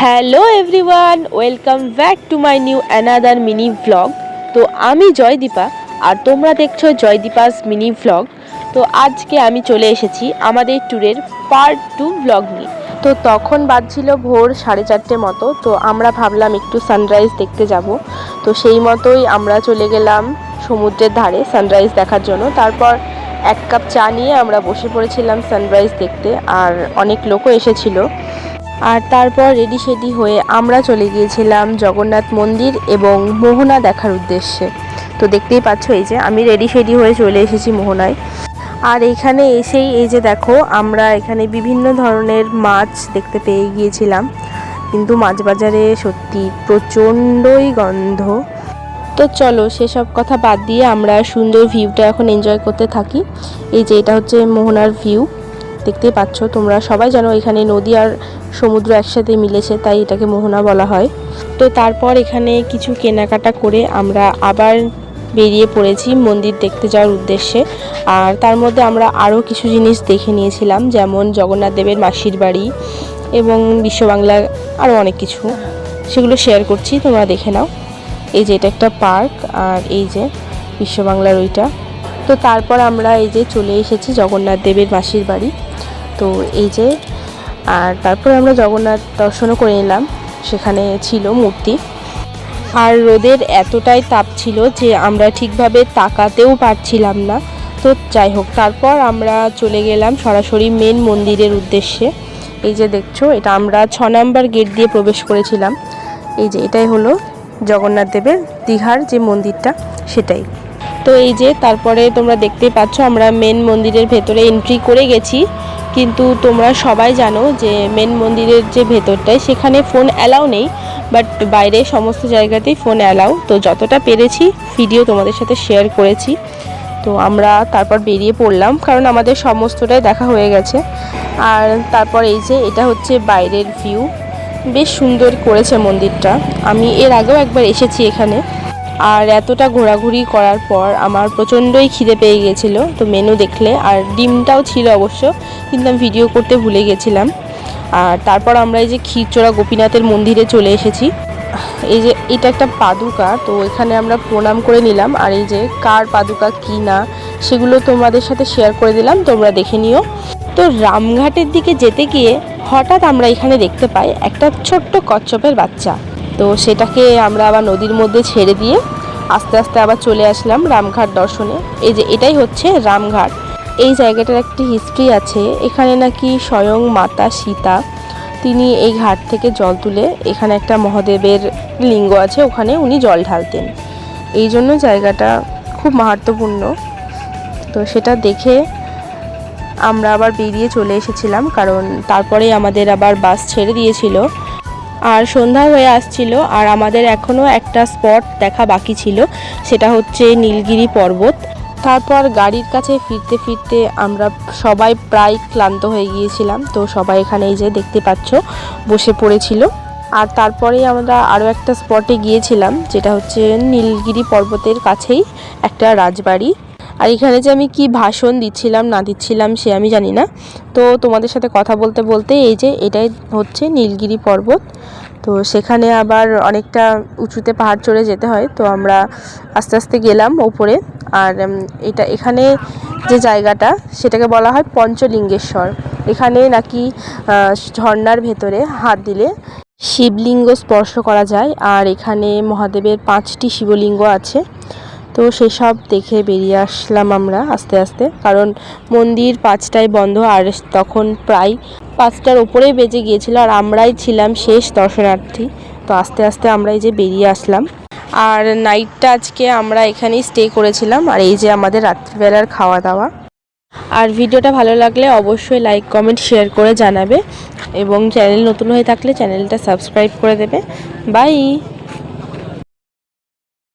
Hello everyone, welcome back to my new another mini vlog. তো আমি জয়দীপা আর তোমরা দেখছো জয়দীপাস মিনি ভ্লগ। তো আজকে আমি চলে এসেছি আমাদের ট্যুরের পার্ট 2 ভ্লগ নিয়ে। তো তখন বাজছিল ভোর 4:30 মতো। তো আমরা ভাবলাম একটু সানরাইজ দেখতে যাব। তো সেই মতোই আমরা চলে গেলাম সমুদ্রের ধারে সানরাইজ দেখার জন্য। তারপর এক কাপ চা নিয়ে আমরা বসে পড়েছিলাম সানরাইজ দেখতে, আর অনেক লোকও এসেছিল। আর তারপর রেডি সেডি হয়ে আমরা চলে গিয়েছিলাম জগন্নাথ মন্দির এবং মোহনা দেখার উদ্দেশ্যে। তো দেখতেই পাচ্ছ, এই যে আমি রেডি সেডি হয়ে চলে এসেছি মোহনায়। আর এখানে এসেই এই যে দেখো, আমরা এখানে বিভিন্ন ধরনের মাছ দেখতে পেয়ে গিয়েছিলাম, কিন্তু মাছ বাজারে সত্যি প্রচণ্ডই গন্ধ। তো চলো সেসব কথা বাদ দিয়ে আমরা সুন্দর ভিউটা এখন এনজয় করতে থাকি। এই যে এটা হচ্ছে মোহনার ভিউ, দেখতেই পাচ্ছ তোমরা সবাই জানো এখানে নদী আর সমুদ্র একসাথে মিলেছে, তাই এটাকে মোহনা বলা হয়। তো তারপর এখানে কিছু কেনাকাটা করে আমরা আবার বেরিয়ে পড়েছি মন্দির দেখতে যাওয়ার উদ্দেশ্যে। আর তার মধ্যে আমরা আরও কিছু জিনিস দেখে নিয়েছিলাম, যেমন জগন্নাথ দেবের মাসির বাড়ি এবং বিশ্ববাংলার আরও অনেক কিছু, সেগুলো শেয়ার করছি, তোমরা দেখে নাও। এই যে এটা একটা পার্ক, আর এই যে বিশ্ববাংলার ওইটা। তো তারপর আমরা এই যে চলে এসেছি জগন্নাথ দেবের মাসির বাড়ি। তো এই যে, আর তারপর আমরা জগন্নাথ দর্শনও করে নিলাম, সেখানে ছিল মূর্তি। আর রোদের এতটাই তাপ ছিল যে আমরা ঠিকভাবে তাকাতেও পারছিলাম না। তো যাই হোক, তারপর আমরা চলে গেলাম সরাসরি মেন মন্দিরের উদ্দেশ্যে। এই যে দেখছো, এটা আমরা 6 নম্বর গেট দিয়ে প্রবেশ করেছিলাম। এই যে এটাই হলো জগন্নাথ দেবের দীঘার যে মন্দিরটা, সেটাই। তো এই যে তারপরে তোমরা দেখতেই পাচ্ছ আমরা মেন মন্দিরের ভেতরে এন্ট্রি করে গেছি। কিন্তু তোমরা সবাই জানো যে মেন মন্দিরের যে ভেতরটায় সেখানে ফোন অ্যালাউ নেই, বাট বাইরে সমস্ত জায়গাতেই ফোন অ্যালাউ। তো যতটা পেরেছি ভিডিও তোমাদের সাথে শেয়ার করেছি। তো আমরা তারপর বেরিয়ে পড়লাম, কারণ আমাদের সমস্তটাই দেখা হয়ে গেছে। আর তারপর এই যে এটা হচ্ছে বাইরের ভিউ, বেশ সুন্দর করেছে মন্দিরটা। আমি এর আগেও একবার এসেছি এখানে। আর এতটা ঘোরাঘুরি করার পর আমার প্রচণ্ডই খিদে পেয়ে গেছিলো। তো মেনু দেখলে, আর ডিমটাও ছিল অবশ্য, কিন্তু আমি ভিডিও করতে ভুলে গেছিলাম। আর তারপর আমরা এই যে ক্ষীরচোরা গোপীনাথের মন্দিরে চলে এসেছি। এই যে এটা একটা পাদুকা, তো এখানে আমরা প্রণাম করে নিলাম। আর এই যে কার পাদুকা কি না সেগুলো তোমাদের সাথে শেয়ার করে দিলাম, তোমরা দেখে নিও। তো রামঘাটের দিকে যেতে গিয়ে হঠাৎ আমরা এখানে দেখতে পাই একটা ছোট্ট কচ্ছপের বাচ্চা। তো সেটাকে আমরা আবার নদীর মধ্যে ছেড়ে দিয়ে আস্তে আস্তে আবার চলে আসলাম রামঘাট দর্শনে। এই যে এটাই হচ্ছে রামঘাট। এই জায়গাটার একটি হিস্ট্রি আছে, এখানে নাকি স্বয়ং মাতা সীতা তিনি এই ঘাট থেকে জল তুলে, এখানে একটা মহাদেবের লিঙ্গ আছে, ওখানে উনি জল ঢালতেন। এই জন্য জায়গাটা খুব মাহাত্ম্যপূর্ণ। তো সেটা দেখে আমরা আবার বেরিয়ে চলে এসেছিলাম, কারণ তারপরে আমাদের আবার বাস ছেড়ে দিয়েছিল। আর সন্ধ্যা হয়ে আসছিল, আর আমাদের এখনও একটা স্পট দেখা বাকি ছিল, সেটা হচ্ছে নীলগিরি পর্বত। তারপর গাড়ির কাছে ফিরতে ফিরতে আমরা সবাই প্রায় ক্লান্ত হয়ে গিয়েছিলাম। তো সবাই এখানে এই যে দেখতে পাচ্ছ বসে পড়েছিল। আর তারপরেই আমরা আরও একটা স্পটে গিয়েছিলাম, যেটা হচ্ছে নীলগিরি পর্বতের কাছেই একটা রাজবাড়ি। আর এখানে যে আমি কি ভাষণ দিচ্ছিলাম না দিচ্ছিলাম সে আমি জানি না। তো তোমাদের সাথে কথা বলতে বলতে এই যে এটাই হচ্ছে নীলগিরি পর্বত। তো সেখানে আবার অনেকটা উঁচুতে পাহাড় চড়ে যেতে হয়, তো আমরা আস্তে আস্তে গেলাম ওপরে। আর এখানে যে জায়গাটা সেটাকে বলা হয় পঞ্চলিঙ্গেশ্বর। এখানে নাকি ঝর্ণার ভেতরে হাত দিলে শিবলিঙ্গ স্পর্শ করা যায়, আর এখানে মহাদেবের 5টি শিবলিঙ্গ আছে। তো সেসব দেখে বেরিয়ে আসলাম আমরা আস্তে আস্তে, কারণ মন্দির 5টায় বন্ধ, আর তখন প্রায় 5টার ওপরেই বেজে গিয়েছিল, আর আমরাই ছিলাম শেষ দর্শনার্থী। তো আস্তে আস্তে আমরা এই যে বেরিয়ে আসলাম। আর নাইটটা আজকে আমরা এখানেই স্টে করেছিলাম। আর এই যে আমাদের রাত্রিবেলার খাওয়া দাওয়া। আর ভিডিওটা ভালো লাগলে অবশ্যই লাইক কমেন্ট শেয়ার করে জানাবে, এবং চ্যানেল নতুন হয়ে থাকলে চ্যানেলটা সাবস্ক্রাইব করে দেবে। বাই।